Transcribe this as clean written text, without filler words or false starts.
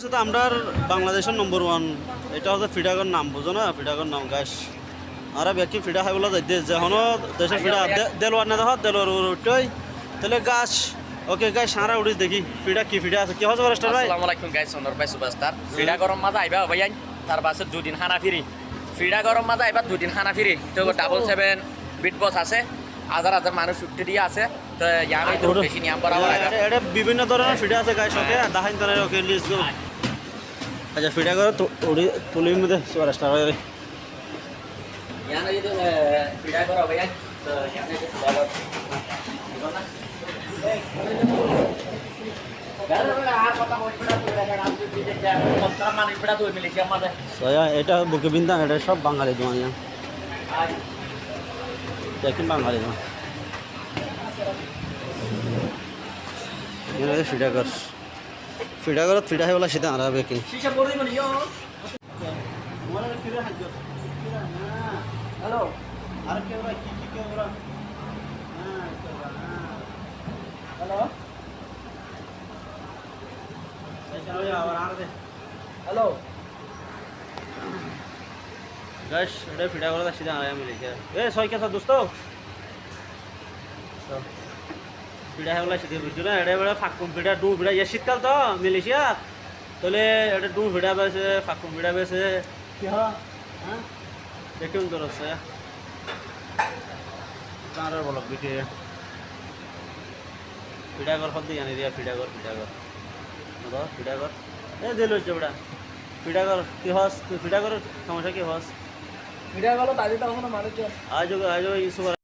শুধু আমরা বাংলাদেশের নম্বর ওয়ান এটা হচ্ছে ফিডাগর নাম বুঝো না ফিডাগর নাম গাছ আর ব্যক্তি ফিডা খাই বলা যাই যখন দেশের ফিডা দেলোয়ার না দেখো দেলোয়ার উঠই তাহলে গাছ ওকে গাছ সারা উড়ি দেখি ফিডা কি ফিডা আছে কি হচ্ছে রেস্টার ভাই আসসালামু আলাইকুম গাইস অনর ভাই সুপারস্টার ফিডা গরম মাঝে আইবা ভাই তার পাশে দুদিন খানা ফিরি ফিডা গরম মাঝে আইবা দুদিন খানা ফিরি তো 777 বিট বস আছে হাজার হাজার মানুষ উঠতে দিয়ে আছে তো আমি তো বেশি নিয়ম বরাবর এটা বিভিন্ন ধরনের ফিডা আছে গাছ ওকে দাহাইন ধরনের ওকে লিস্ট আচ্ছা ফিডা করে তুলির মধ্যে রেস্টার ভাই ইয়ানা যদি ফিডা করো ভাই তো ইয়ানা যে বড় এটা বুকে বিন্দান এটা সব বাঙালি তোমার দেখুন বাঙালি তোমার ফিডাগর ফিডাগর ফিডা হয়ে বলা সেটা আর বেকিং হ্যালো আর কেউ কি কি কেউ হ্যালো হ্যালো গাইস এটা ফিডা করে আসি দাঁড়ায় আমি লিখে এ ছয় কেসা দোস্ত ফিডা হয়ে বলা সেটা বুঝছো না এটা বেড়া ফাঁকুম ফিডা ডু ফিডা ইয়ে শীতকাল তো মিলিশিয়া তাহলে এটা ডু ফিডা বেছে ফাঁকুম ফিডা বেছে কি হ্যাঁ দেখুন তোর আছে কাঁড়ার বলক বিটে ফিডাগর হল দিয়ে আনি দিয়া ফিডাগর ফিডাগর এ দিল হচ্ছে বেটা ফিডাগর কি হস তুই ফিডাগর সমস্যা কি হস ফিডা গেল তাদের তো এখনো মানুষ আজও ইস্যু